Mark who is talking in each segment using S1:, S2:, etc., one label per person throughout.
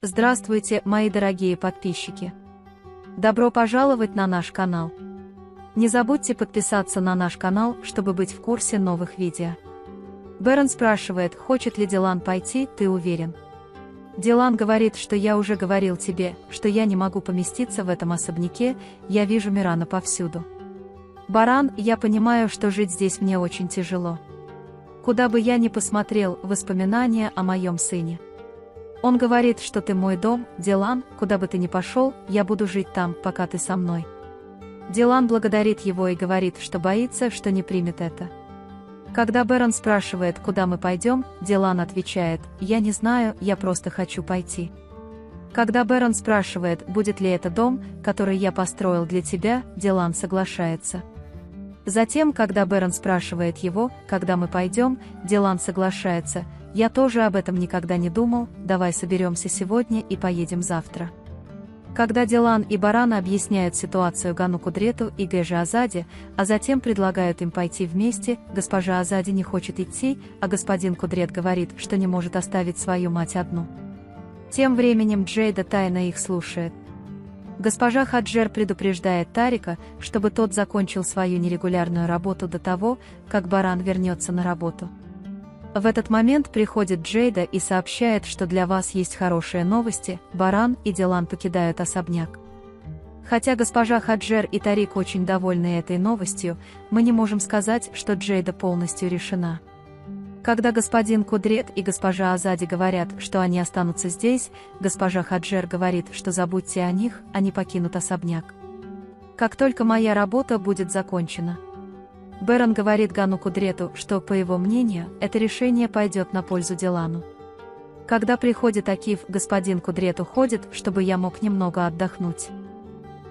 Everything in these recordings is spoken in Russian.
S1: Здравствуйте, мои дорогие подписчики! Добро пожаловать на наш канал! Не забудьте подписаться на наш канал, чтобы быть в курсе новых видео. Бэрон спрашивает, хочет ли Дилан пойти, ты уверен? Дилан говорит, что я уже говорил тебе, что я не могу поместиться в этом особняке, я вижу Мирана повсюду. Баран, я понимаю, что жить здесь мне очень тяжело. Куда бы я ни посмотрел, воспоминания о моем сыне. Он говорит, что ты мой дом, Дилан, куда бы ты ни пошел, я буду жить там, пока ты со мной. Дилан благодарит его и говорит, что боится, что не примет это. Когда Бэрон спрашивает, куда мы пойдем, Дилан отвечает, я не знаю, я просто хочу пойти. Когда Бэрон спрашивает, будет ли это дом, который я построил для тебя, Дилан соглашается. Затем, когда Бэрон спрашивает его, когда мы пойдем, Дилан соглашается, я тоже об этом никогда не думал, давай соберемся сегодня и поедем завтра. Когда Дилан и Баран объясняют ситуацию Гану Кудрету и Гэже Азаде, а затем предлагают им пойти вместе, госпожа Азаде не хочет идти, а господин Кудрет говорит, что не может оставить свою мать одну. Тем временем Джейда тайно их слушает. Госпожа Хаджер предупреждает Тарика, чтобы тот закончил свою нерегулярную работу до того, как Баран вернется на работу. В этот момент приходит Джейда и сообщает, что для вас есть хорошие новости, Баран и Дилан покидают особняк. Хотя госпожа Хаджер и Тарик очень довольны этой новостью, мы не можем сказать, что Джейда полностью решена. Когда господин Кудрет и госпожа Азади говорят, что они останутся здесь, госпожа Хаджер говорит, что забудьте о них, они покинут особняк. Как только моя работа будет закончена. Бэрон говорит Гану Кудрету, что, по его мнению, это решение пойдет на пользу Дилану. Когда приходит Акиф, господин Кудрет уходит, чтобы я мог немного отдохнуть.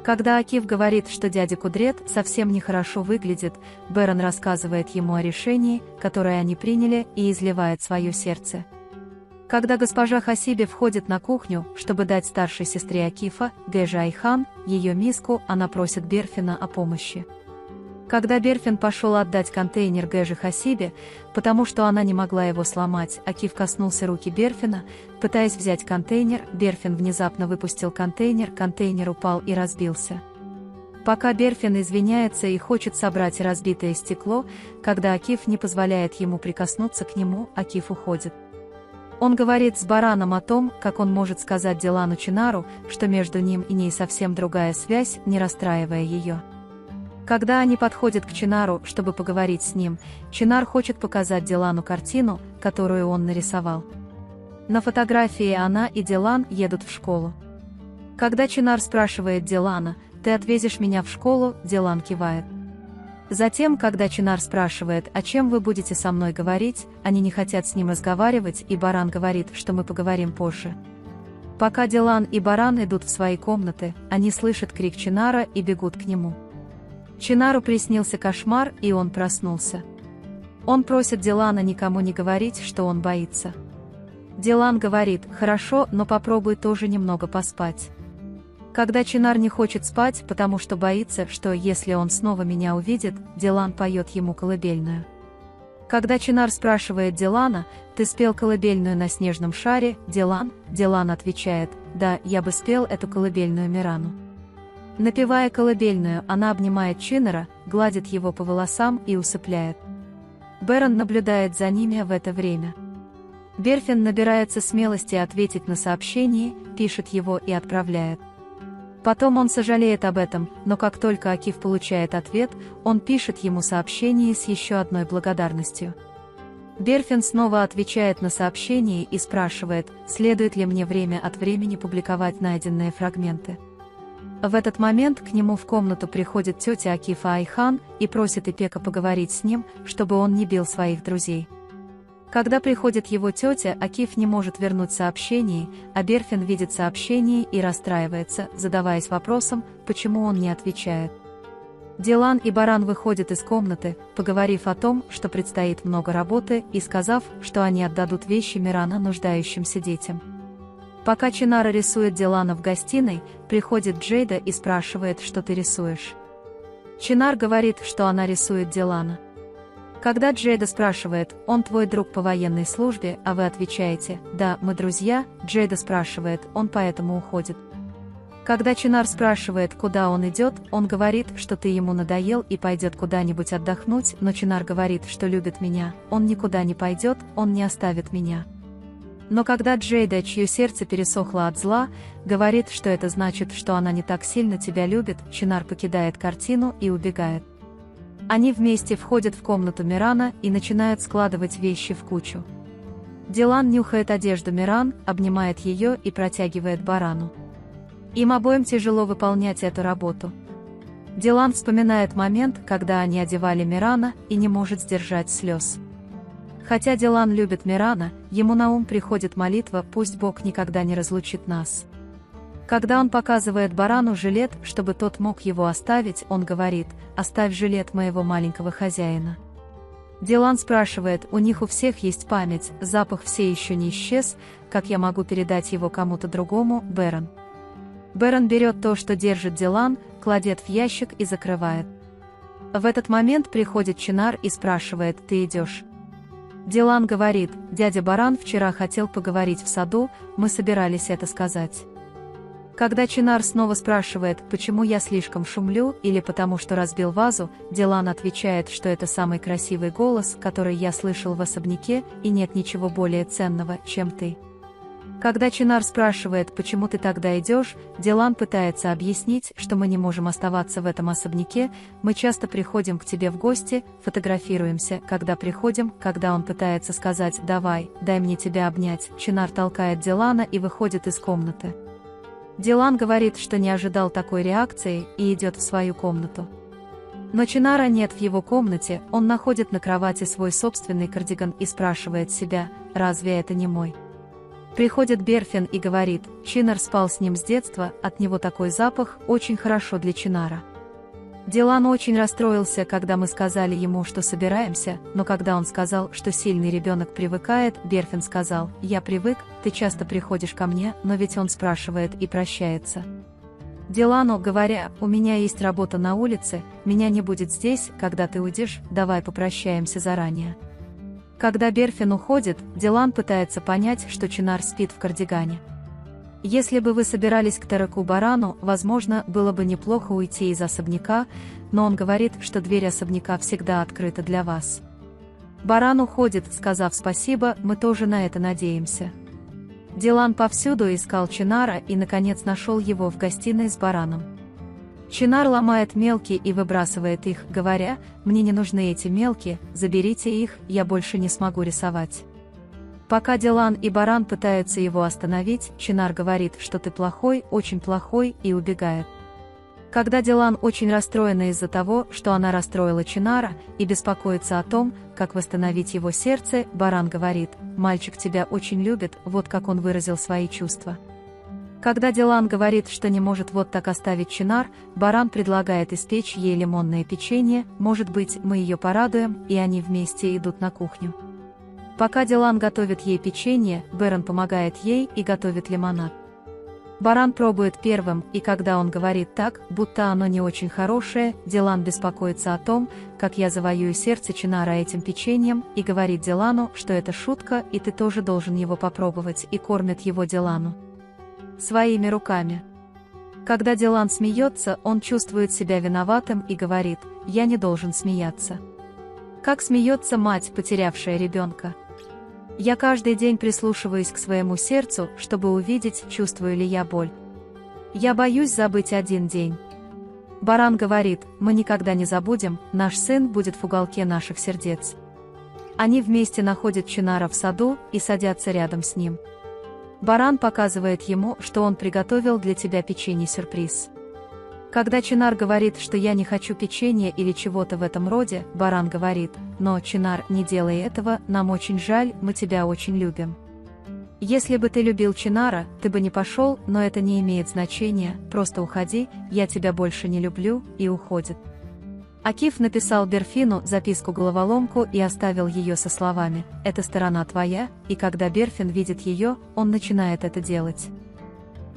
S1: Когда Акиф говорит, что дядя Кудрет совсем нехорошо выглядит, Бэрон рассказывает ему о решении, которое они приняли, и изливает свое сердце. Когда госпожа Хасиби входит на кухню, чтобы дать старшей сестре Акифа, Гэже Айхан, ее миску, она просит Берфина о помощи. Когда Берфин пошел отдать контейнер Гэже Хасибе, потому что она не могла его сломать, Акиф коснулся руки Берфина, пытаясь взять контейнер, Берфин внезапно выпустил контейнер упал и разбился. Пока Берфин извиняется и хочет собрать разбитое стекло, когда Акиф не позволяет ему прикоснуться к нему, Акиф уходит. Он говорит с Бараном о том, как он может сказать Дилану Чинару, что между ним и ней совсем другая связь, не расстраивая ее. Когда они подходят к Чинару, чтобы поговорить с ним, Чинар хочет показать Дилану картину, которую он нарисовал. На фотографии она и Дилан едут в школу. Когда Чинар спрашивает Дилана, «Ты отвезешь меня в школу?», Дилан кивает. Затем, когда Чинар спрашивает, «О чем вы будете со мной говорить?», они не хотят с ним разговаривать, и Баран говорит, что мы поговорим позже. Пока Дилан и Баран идут в свои комнаты, они слышат крик Чинара и бегут к нему. Чинару приснился кошмар, и он проснулся. Он просит Дилана никому не говорить, что он боится. Дилан говорит, хорошо, но попробуй тоже немного поспать. Когда Чинар не хочет спать, потому что боится, что если он снова меня увидит, Дилан поет ему колыбельную. Когда Чинар спрашивает Дилана, ты спел колыбельную на снежном шаре, Дилан отвечает, да, я бы спел эту колыбельную Мирану. Напевая колыбельную, она обнимает Чинара, гладит его по волосам и усыпляет. Бэрон наблюдает за ними в это время. Берфин набирается смелости ответить на сообщение, пишет его и отправляет. Потом он сожалеет об этом, но как только Акиф получает ответ, он пишет ему сообщение с еще одной благодарностью. Берфин снова отвечает на сообщение и спрашивает, следует ли мне время от времени публиковать найденные фрагменты. В этот момент к нему в комнату приходит тетя Акифа Айхан и просит Ипека поговорить с ним, чтобы он не бил своих друзей. Когда приходит его тетя, Акиф не может вернуть сообщение, а Берфин видит сообщение и расстраивается, задаваясь вопросом, почему он не отвечает. Дилан и Баран выходят из комнаты, поговорив о том, что предстоит много работы, и сказав, что они отдадут вещи Мирана нуждающимся детям. Пока Чинара рисует Дилана в гостиной, приходит Джейда и спрашивает, что ты рисуешь. Чинар говорит, что она рисует Дилана. Когда Джейда спрашивает, он твой друг по военной службе, а вы отвечаете, да, мы друзья, Джейда спрашивает, он поэтому уходит. Когда Чинар спрашивает, куда он идет, он говорит, что ты ему надоел и пойдет куда-нибудь отдохнуть, но Чинар говорит, что любит меня, он никуда не пойдет, он не оставит меня. Но когда Джейда, чье сердце пересохло от зла, говорит, что это значит, что она не так сильно тебя любит, Чинар покидает картину и убегает. Они вместе входят в комнату Мирана и начинают складывать вещи в кучу. Дилан нюхает одежду Миран, обнимает ее и протягивает Барану. Им обоим тяжело выполнять эту работу. Дилан вспоминает момент, когда они одевали Мирана, и не может сдержать слез. Хотя Дилан любит Мирана, ему на ум приходит молитва «Пусть Бог никогда не разлучит нас». Когда он показывает Барану жилет, чтобы тот мог его оставить, он говорит «Оставь жилет моего маленького хозяина». Дилан спрашивает, у них у всех есть память, запах все еще не исчез, как я могу передать его кому-то другому, Берон? Берон берет то, что держит Дилан, кладет в ящик и закрывает. В этот момент приходит Чинар и спрашивает, ты идешь? Дилан говорит, дядя Баран вчера хотел поговорить в саду, мы собирались это сказать. Когда Чинар снова спрашивает, почему я слишком шумлю или потому что разбил вазу, Дилан отвечает, что это самый красивый голос, который я слышал в особняке, и нет ничего более ценного, чем ты. Когда Чинар спрашивает, почему ты тогда идешь, Дилан пытается объяснить, что мы не можем оставаться в этом особняке, мы часто приходим к тебе в гости, фотографируемся, когда он пытается сказать «давай, дай мне тебя обнять», Чинар толкает Дилана и выходит из комнаты. Дилан говорит, что не ожидал такой реакции и идет в свою комнату. Но Чинара нет в его комнате, он находит на кровати свой собственный кардиган и спрашивает себя, разве это не мой? Приходит Берфин и говорит, Чинар спал с ним с детства, от него такой запах, очень хорошо для Чинара. Дилан очень расстроился, когда мы сказали ему, что собираемся, но когда он сказал, что сильный ребенок привыкает, Берфин сказал, я привык, ты часто приходишь ко мне, но ведь он спрашивает и прощается. Дилану, говоря, у меня есть работа на улице, меня не будет здесь, когда ты уйдешь, давай попрощаемся заранее. Когда Берфин уходит, Дилан пытается понять, что Чинар спит в кардигане. Если бы вы собирались к Тареку Барану, возможно, было бы неплохо уйти из особняка, но он говорит, что дверь особняка всегда открыта для вас. Баран уходит, сказав спасибо, мы тоже на это надеемся. Дилан повсюду искал Чинара и, наконец, нашел его в гостиной с Бараном. Чинар ломает мелки и выбрасывает их, говоря, «Мне не нужны эти мелки, заберите их, я больше не смогу рисовать». Пока Дилан и Баран пытаются его остановить, Чинар говорит, что ты плохой, очень плохой, и убегает. Когда Дилан очень расстроена из-за того, что она расстроила Чинара, и беспокоится о том, как восстановить его сердце, Баран говорит, «Мальчик тебя очень любит», вот как он выразил свои чувства. Когда Дилан говорит, что не может вот так оставить Чинар, Баран предлагает испечь ей лимонное печенье, может быть, мы ее порадуем, и они вместе идут на кухню. Пока Дилан готовит ей печенье, Берон помогает ей и готовит лимонад. Баран пробует первым, и когда он говорит так, будто оно не очень хорошее, Дилан беспокоится о том, как я завоюю сердце Чинара этим печеньем, и говорит Дилану, что это шутка, и ты тоже должен его попробовать, и кормит его Дилану своими руками. Когда Дилан смеется, он чувствует себя виноватым и говорит, я не должен смеяться. Как смеется мать, потерявшая ребенка. Я каждый день прислушиваюсь к своему сердцу, чтобы увидеть, чувствую ли я боль. Я боюсь забыть один день. Баран говорит, мы никогда не забудем, наш сын будет в уголке наших сердец. Они вместе находят Чинара в саду и садятся рядом с ним. Баран показывает ему, что он приготовил для тебя печенье-сюрприз. Когда Чинар говорит, что я не хочу печенья или чего-то в этом роде, Баран говорит, но, Чинар, не делай этого, нам очень жаль, мы тебя очень любим. Если бы ты любил Чинара, ты бы не пошел, но это не имеет значения, просто уходи, я тебя больше не люблю, и уходит. Акиф написал Берфину записку-головоломку и оставил ее со словами «Это сторона твоя», и когда Берфин видит ее, он начинает это делать.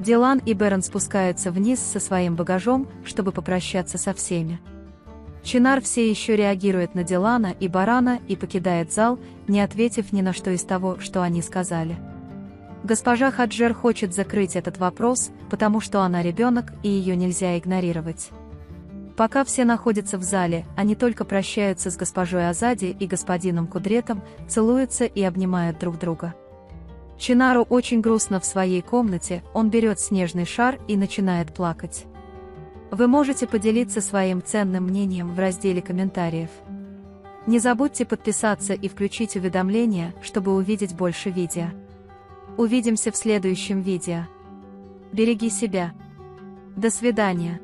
S1: Дилан и Берон спускаются вниз со своим багажом, чтобы попрощаться со всеми. Чинар все еще реагирует на Дилана и Барана и покидает зал, не ответив ни на что из того, что они сказали. Госпожа Хаджер хочет закрыть этот вопрос, потому что она ребенок и ее нельзя игнорировать. Пока все находятся в зале, они только прощаются с госпожой Азади и господином Кудретом, целуются и обнимают друг друга. Чинару очень грустно в своей комнате, он берет снежный шар и начинает плакать. Вы можете поделиться своим ценным мнением в разделе комментариев. Не забудьте подписаться и включить уведомления, чтобы увидеть больше видео. Увидимся в следующем видео. Береги себя. До свидания.